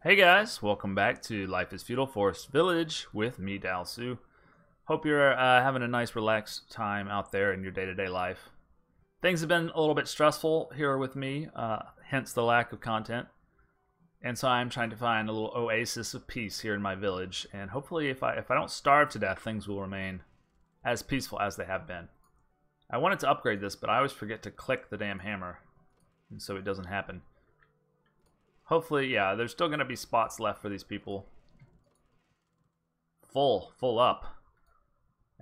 Hey guys, welcome back to Life is Feudal Forest Village with me, Dalsu. Hope you're having a nice relaxed time out there in your day-to-day life. Things have been a little bit stressful here with me, hence the lack of content. And so I'm trying to find a little oasis of peace here in my village, and hopefully if I don't starve to death, things will remain as peaceful as they have been. I wanted to upgrade this, but I always forget to click the damn hammer, and so it doesn't happen. Hopefully, yeah, there's still going to be spots left for these people. Full up,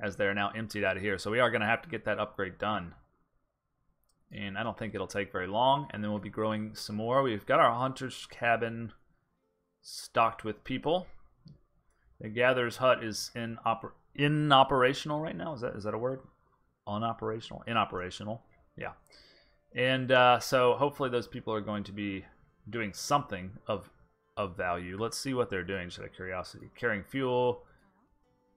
as they're now emptied out of here. So we are going to have to get that upgrade done. And I don't think it'll take very long, and then we'll be growing some more. We've got our hunter's cabin stocked with people. The gatherer's hut is inoperational right now. Is that a word? Unoperational? Inoperational. Yeah. And so hopefully those people are going to be doing something of value. Let's see what they're doing, just out of curiosity. Carrying fuel.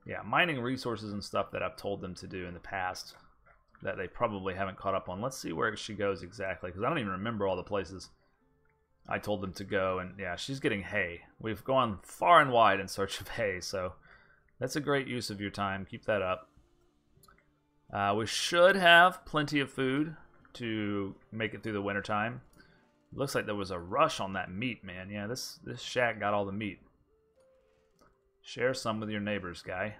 Yeah, mining resources and stuff that I've told them to do in the past that they probably haven't caught up on. Let's see where she goes exactly, because I don't even remember all the places I told them to go. And yeah, she's getting hay. We've gone far and wide in search of hay, so that's a great use of your time. Keep that up. We should have plenty of food to make it through the wintertime. Looks like there was a rush on that meat, man. Yeah, this shack got all the meat. Share some with your neighbors, guy.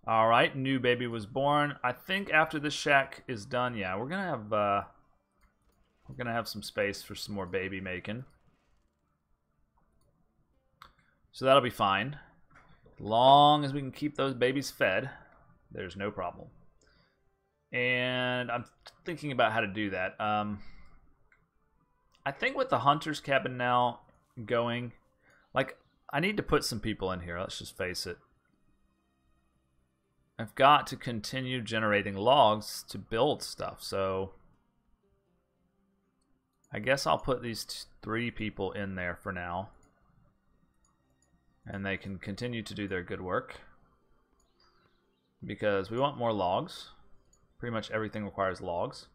Alright, new baby was born. I think after this shack is done, yeah, we're gonna have some space for some more baby making. So that'll be fine. As long as we can keep those babies fed, there's no problem. And I'm thinking about how to do that. I think with the hunter's cabin now going, like, I need to put some people in here. Let's just face it. I've got to continue generating logs to build stuff. So I guess I'll put these 3 people in there for now. And they can continue to do their good work. Because we want more logs. Pretty much everything requires logs.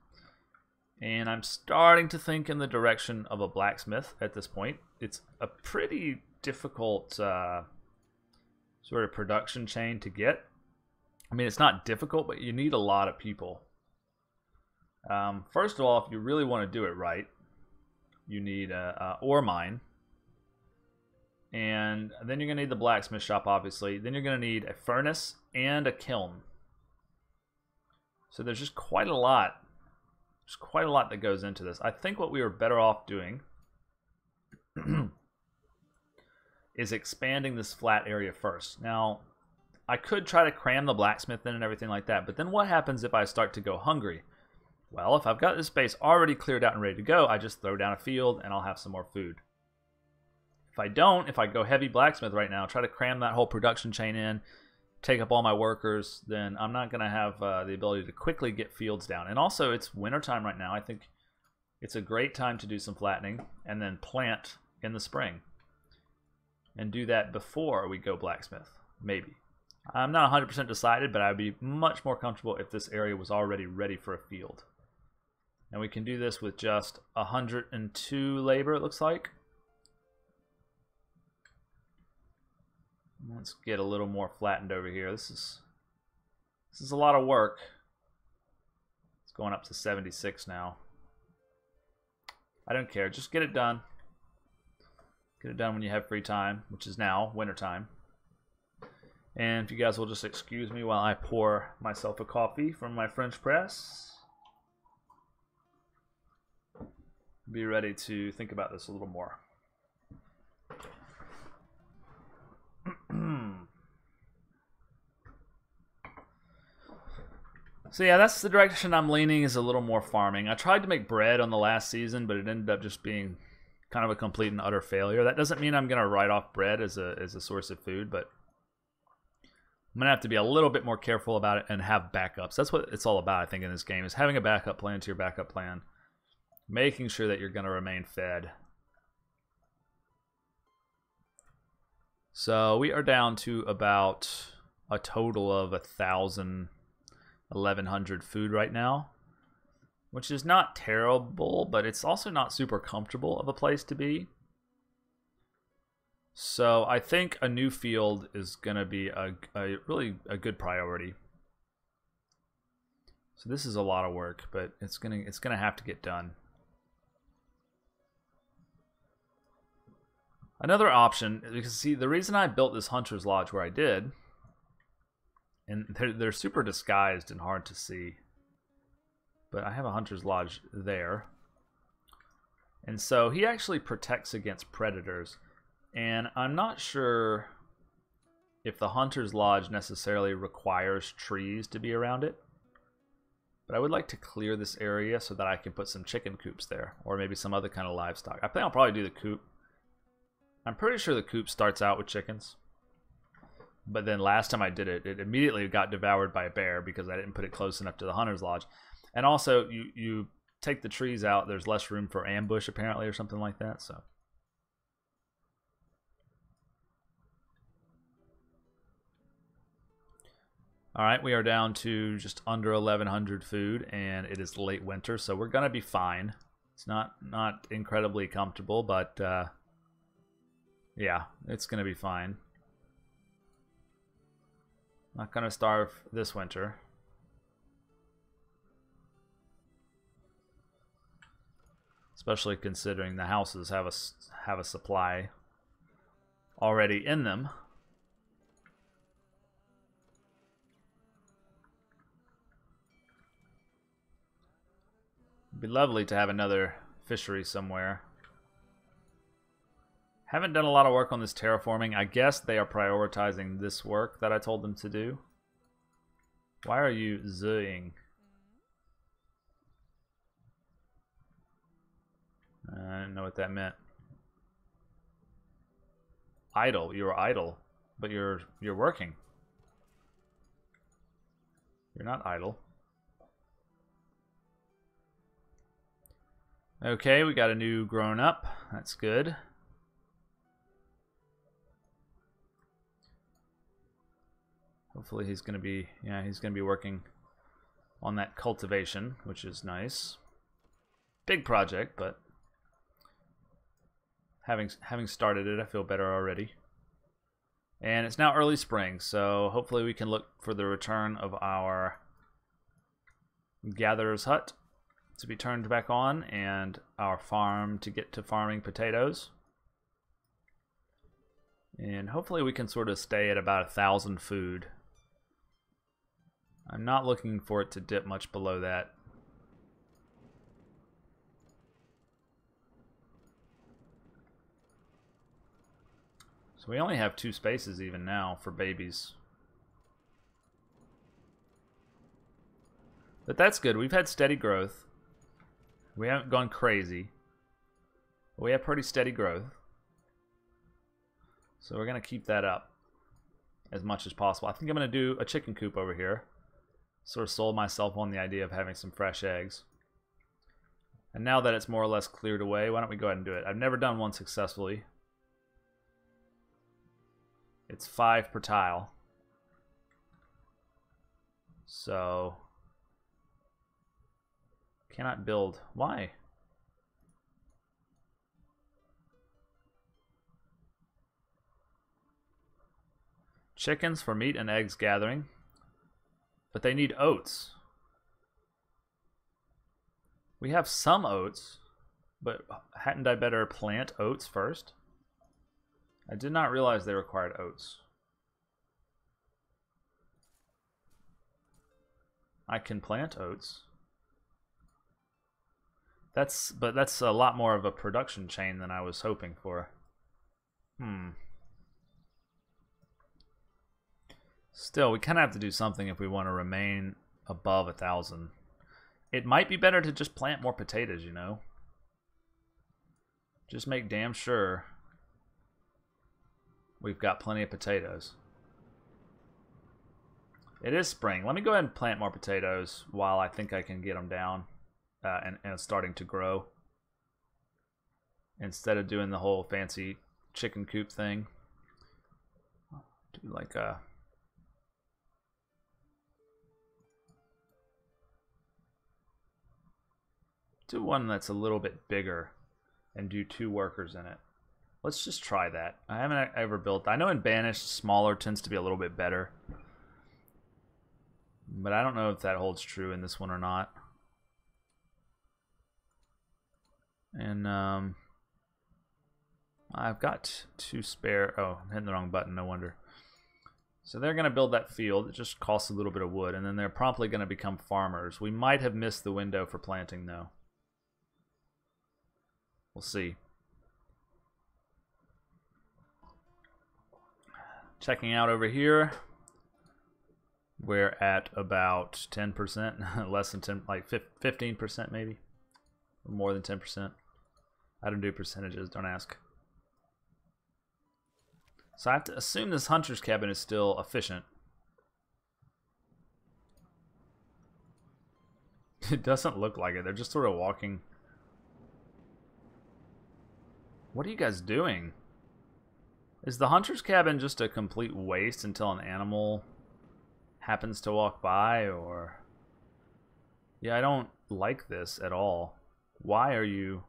And I'm starting to think in the direction of a blacksmith at this point. It's a pretty difficult sort of production chain to get. I mean, it's not difficult, but you need a lot of people. First of all, if you really want to do it right, you need an ore mine. And then you're going to need the blacksmith shop, obviously. Then you're going to need a furnace and a kiln. So there's just quite a lot. There's quite a lot that goes into this. I think what we were better off doing is expanding this flat area first. Now, I could try to cram the blacksmith in and everything like that, but then what happens if I start to go hungry? Well, if I've got this space already cleared out and ready to go, I just throw down a field and I'll have some more food. If I don't, if I go heavy blacksmith right now, try to cram that whole production chain in, take up all my workers, then I'm not going to have the ability to quickly get fields down. And also, it's wintertime right now. I think it's a great time to do some flattening and then plant in the spring. And do that before we go blacksmith, maybe. I'm not 100% decided, but I'd be much more comfortable if this area was already ready for a field. And we can do this with just 102 labor, it looks like. Let's get a little more flattened over here. This is a lot of work. It's going up to 76 now. I don't care. Just get it done. Get it done when you have free time, which is now, winter time. And if you guys will just excuse me while I pour myself a coffee from my French press. Be ready to think about this a little more. So yeah, that's the direction I'm leaning, is a little more farming. I tried to make bread on the last season, but it ended up just being kind of a complete and utter failure. That doesn't mean I'm going to write off bread as a source of food, but I'm going to have to be a little bit more careful about it and have backups. That's what it's all about, I think, in this game, is having a backup plan to your backup plan. Making sure that you're going to remain fed. So we are down to about a total of 1,100 food right now. which is not terrible, but it's also not super comfortable of a place to be. So I think a new field is going to be a really good priority. So this is a lot of work, but it's gonna have to get done. Another option, because see, the reason I built this Hunter's Lodge where I did, and they're super disguised and hard to see, but I have a Hunter's Lodge there. And so he actually protects against predators. And I'm not sure if the Hunter's Lodge necessarily requires trees to be around it. But I would like to clear this area so that I can put some chicken coops there, or maybe some other kind of livestock. I think I'll probably do the coop. I'm pretty sure the coop starts out with chickens. But then last time I did it, it immediately got devoured by a bear because I didn't put it close enough to the Hunter's Lodge. And also, you take the trees out, there's less room for ambush apparently, or something like that. So alright, we are down to just under 1,100 food, and it is late winter, so we're going to be fine. It's not incredibly comfortable, but yeah, it's going to be fine. Not going to starve this winter. Especially considering the houses have a supply already in them. It'd be lovely to have another fishery somewhere. Haven't done a lot of work on this terraforming. I guess they are prioritizing this work that I told them to do. Why are you zooing? I didn't know what that meant. Idle. You are idle, but you're working. You're not idle. Okay, we got a new grown up. That's good. Hopefully he's going to be, yeah, he's going to be working on that cultivation, which is nice. Big project, but having started it, I feel better already. And it's now early spring, so hopefully we can look for the return of our gatherer's hut to be turned back on, and our farm to get to farming potatoes. And hopefully we can sort of stay at about 1,000 food. I'm not looking for it to dip much below that. So we only have 2 spaces even now for babies. But that's good. We've had steady growth. We haven't gone crazy. But we have pretty steady growth. So we're going to keep that up as much as possible. I think I'm going to do a chicken coop over here. Sort of sold myself on the idea of having some fresh eggs. And now that it's more or less cleared away, why don't we go ahead and do it? I've never done one successfully. It's 5 per tile. So cannot build. Why? Chickens for meat and eggs gathering. But they need oats. We have some oats, but hadn't I better plant oats first? I did not realize they required oats. I can plant oats. But that's a lot more of a production chain than I was hoping for. Still, we kind of have to do something if we want to remain above 1,000. It might be better to just plant more potatoes, you know? Just make damn sure we've got plenty of potatoes. It is spring. Let me go ahead and plant more potatoes while I think I can get them down and starting to grow. Instead of doing the whole fancy chicken coop thing. Do like a... do one that's a little bit bigger and do 2 workers in it. Let's just try that. I haven't ever built... I know in Banished, smaller tends to be a little bit better. But I don't know if that holds true in this one or not. And I've got 2 spare... Oh, I'm hitting the wrong button, no wonder. So they're going to build that field. It just costs a little bit of wood. And then they're promptly going to become farmers. We might have missed the window for planting, though. We'll see. Checking out over here. We're at about 10%. Less than 10, like 15% maybe. Or more than 10%. I don't do percentages, don't ask. So I have to assume this hunter's cabin is still efficient. It doesn't look like it. They're just sort of walking. What are you guys doing? Is the hunter's cabin just a complete waste until an animal happens to walk by, or... Yeah, I don't like this at all. Why are you...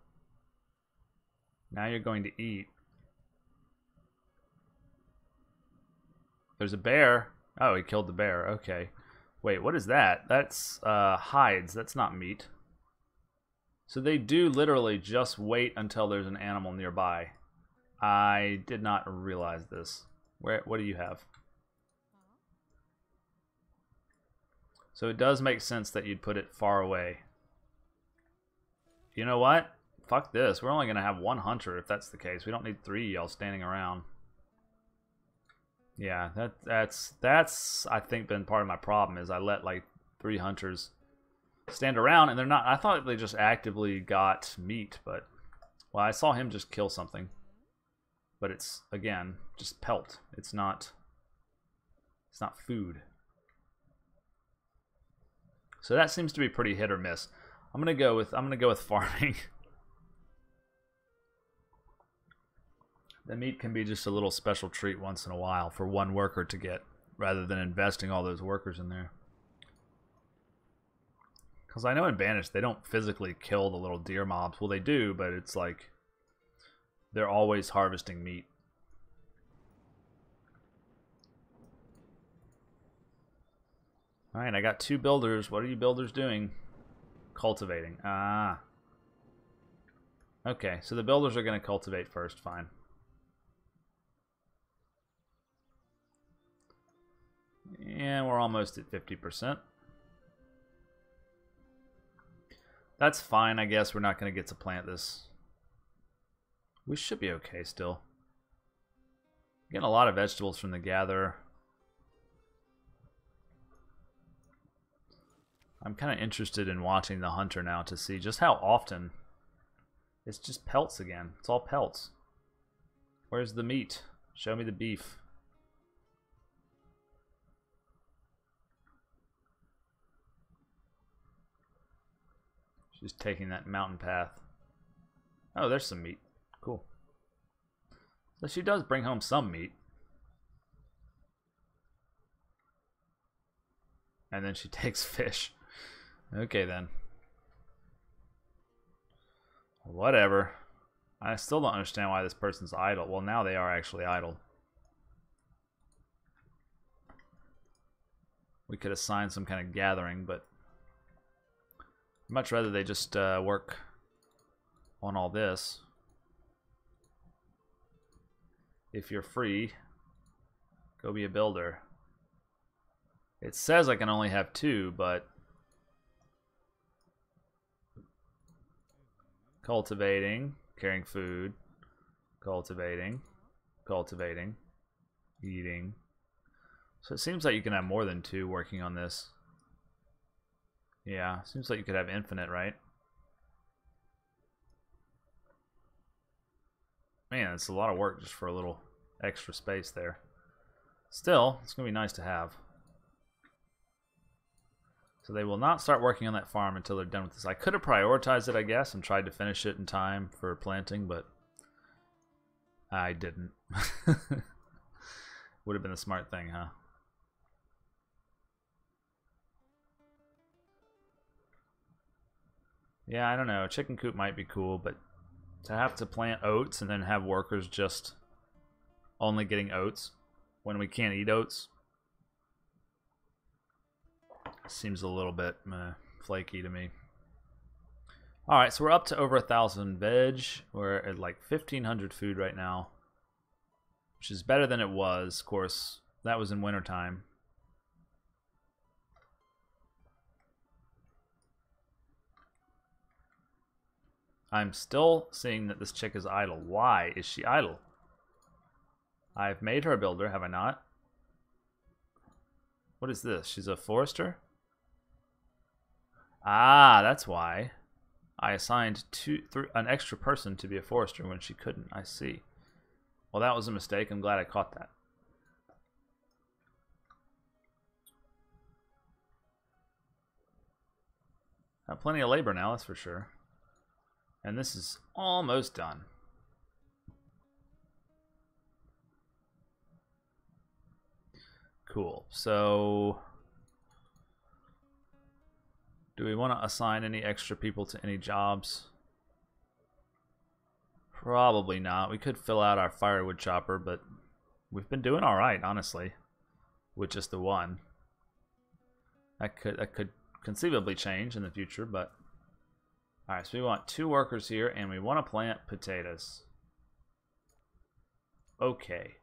Now you're going to eat. There's a bear. Oh, he killed the bear. Okay. Wait, what is that? That's hides. That's not meat. So they do literally just wait until there's an animal nearby. I did not realize this. What do you have? So it does make sense that you'd put it far away. You know what? Fuck this. We're only going to have 1 hunter if that's the case. We don't need 3 y'all standing around. Yeah, that's I think been part of my problem is I let like 3 hunters stand around and they're not. I thought they just actively got meat, but well, I saw him just kill something. But it's again just pelt. It's not food. So that seems to be pretty hit or miss. I'm gonna go with farming. The meat can be just a little special treat once in a while for 1 worker to get, rather than investing all those workers in there. Because I know in Banished, they don't physically kill the little deer mobs. Well, they do, but it's like they're always harvesting meat. Alright, I got 2 builders. What are you builders doing? Cultivating. Ah. Okay, so the builders are going to cultivate first. Fine. And we're almost at 50%. That's fine, I guess. We're not going to get to plant this. We should be okay still. Getting a lot of vegetables from the gatherer. I'm kind of interested in watching the hunter now to see just how often. It's just pelts again. It's all pelts. Where's the meat? Show me the beef. She's taking that mountain path. Oh, there's some meat. Cool. So she does bring home some meat. And then she takes fish. Okay, then. Whatever. I still don't understand why this person's idle. Well, now they are actually idle. We could assign some kind of gathering, but I'd much rather they just work on all this. If you're free, go be a builder. It says I can only have 2, but cultivating, carrying food, cultivating, cultivating, eating. So it seems like you can have more than 2 working on this. Yeah, seems like you could have infinite, right? Man, it's a lot of work just for a little extra space there. Still, it's going to be nice to have. So they will not start working on that farm until they're done with this. I could have prioritized it, I guess, and tried to finish it in time for planting, but I didn't. Would have been a smart thing, huh? Yeah, I don't know. Chicken coop might be cool, but to have to plant oats and then have workers just only getting oats when we can't eat oats seems a little bit flaky to me. Alright, so we're up to over 1,000 veg. We're at like 1,500 food right now, which is better than it was. Of course, that was in wintertime. I'm still seeing that this chick is idle. Why is she idle? I've made her a builder, have I not? What is this? She's a forester? Ah, that's why. I assigned an extra person to be a forester when she couldn't. I see. Well, that was a mistake. I'm glad I caught that. Have plenty of labor now, that's for sure. And this is almost done. Cool. So, do we want to assign any extra people to any jobs? Probably not. We could fill out our firewood chopper, but we've been doing all right, honestly, with just the one. That could conceivably change in the future, but all right. So we want 2 workers here, and we want to plant potatoes. Okay.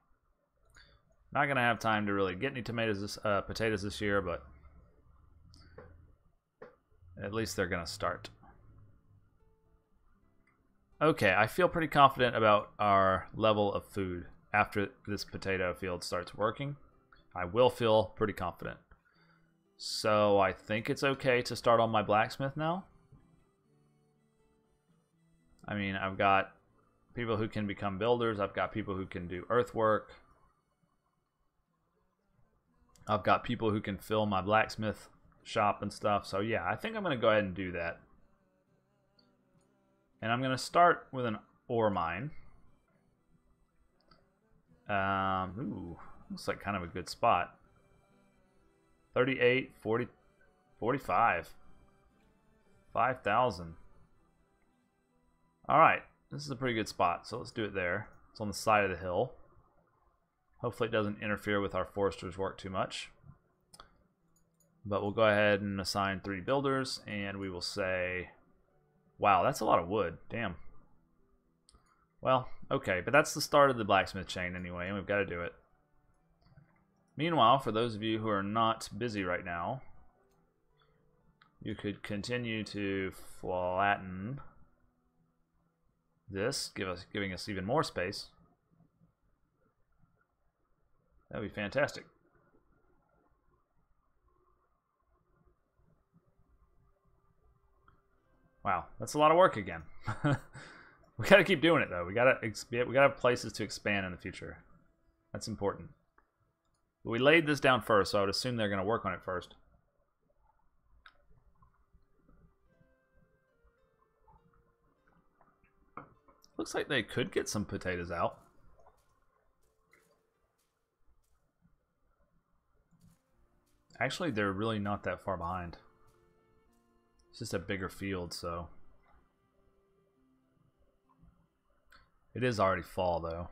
Not gonna have time to really get any potatoes this year, but at least they're gonna start. Okay, I feel pretty confident about our level of food after this potato field starts working. I will feel pretty confident. So I think it's okay to start on my blacksmith now. I mean, I've got people who can become builders. I've got people who can do earthwork. I've got people who can fill my blacksmith shop and stuff. So yeah, I think I'm going to go ahead and do that. And I'm going to start with an ore mine. Ooh, looks like kind of a good spot. 38, 40, 45. 5,000. Alright, this is a pretty good spot, so let's do it there. It's on the side of the hill. Hopefully it doesn't interfere with our forester's work too much. But we'll go ahead and assign 3 builders, and we will say... Wow, that's a lot of wood. Damn. Well, okay, but that's the start of the blacksmith chain anyway, and we've got to do it. Meanwhile, for those of you who are not busy right now, you could continue to flatten this, giving us even more space. That would be fantastic. Wow, that's a lot of work again. We gotta keep doing it though. We gotta have places to expand in the future. That's important. But we laid this down first, so I would assume they're gonna work on it first. Looks like they could get some potatoes out. Actually, they're really not that far behind. It's just a bigger field, so... It is already fall, though.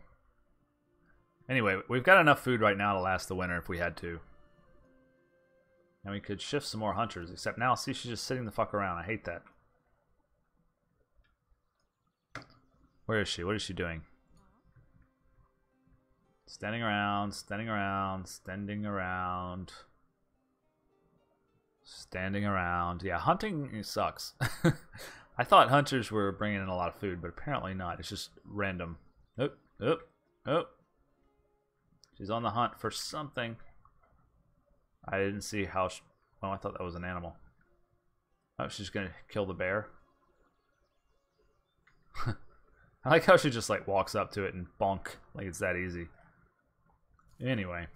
Anyway, we've got enough food right now to last the winter if we had to. And we could shift some more hunters, except now, see, she's just sitting the fuck around. I hate that. Where is she? What is she doing? Standing around, standing around, standing around... Standing around. Yeah, hunting sucks. I thought hunters were bringing in a lot of food, but apparently not. It's just random. Oh, oh, oh. She's on the hunt for something. I didn't see how... Oh, I thought that was an animal. Oh, she's going to kill the bear. I like how she just like walks up to it and bonk. Like it's that easy. Anyway.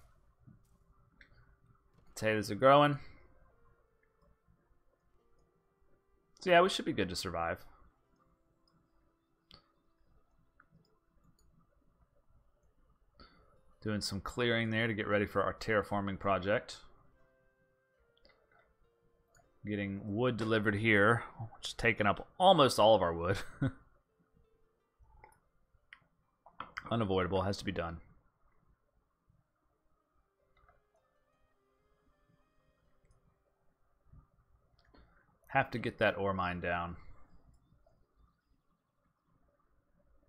Potatoes are growing. So yeah, we should be good to survive. Doing some clearing there to get ready for our terraforming project. Getting wood delivered here, which is taking up almost all of our wood. Unavoidable, has to be done. Have to get that ore mine down.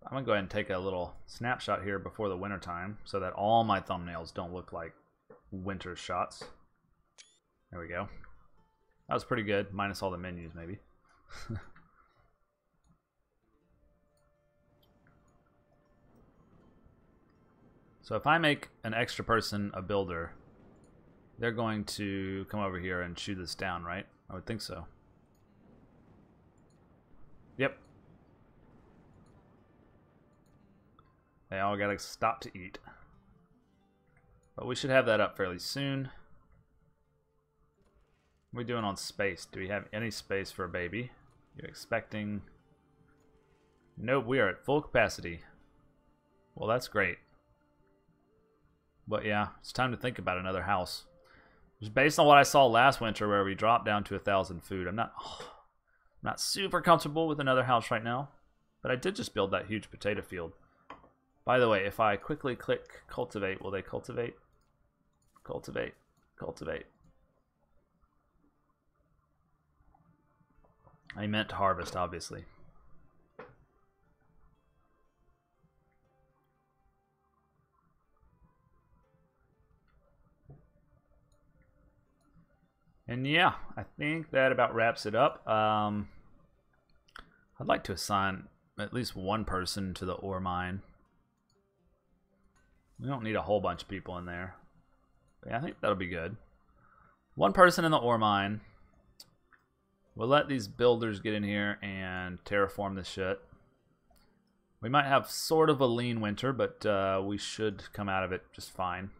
I'm going to go ahead and take a little snapshot here before the winter time so that all my thumbnails don't look like winter shots. There we go. That was pretty good, minus all the menus maybe. So if I make an extra person a builder, they're going to come over here and chew this down, right? I would think so. Yep. They all gotta stop to eat. But we should have that up fairly soon. What are we doing on space? Do we have any space for a baby? You're expecting... Nope, we are at full capacity. Well, that's great. But yeah, it's time to think about another house. Just based on what I saw last winter where we dropped down to 1,000 food, I'm not super comfortable with another house right now. But I did just build that huge potato field. By the way, if I quickly click cultivate, will they cultivate? Cultivate. Cultivate. I meant harvest, obviously. And yeah, I think that about wraps it up. I'd like to assign at least one person to the ore mine. We don't need a whole bunch of people in there. But yeah, I think that'll be good. One person in the ore mine. We'll let these builders get in here and terraform this shit. We might have sort of a lean winter, but we should come out of it just fine.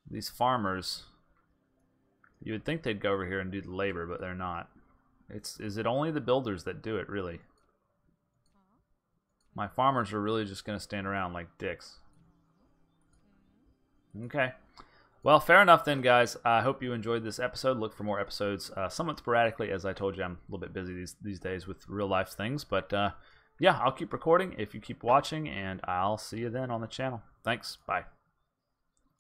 These farmers, you would think they'd go over here and do the labor, but they're not. Is it only the builders that do it, really? My farmers are really just going to stand around like dicks. Okay. Well, fair enough then, guys. I hope you enjoyed this episode. Look for more episodes somewhat sporadically. As I told you, I'm a little bit busy these days with real-life things. But, yeah, I'll keep recording if you keep watching, and I'll see you then on the channel. Thanks. Bye.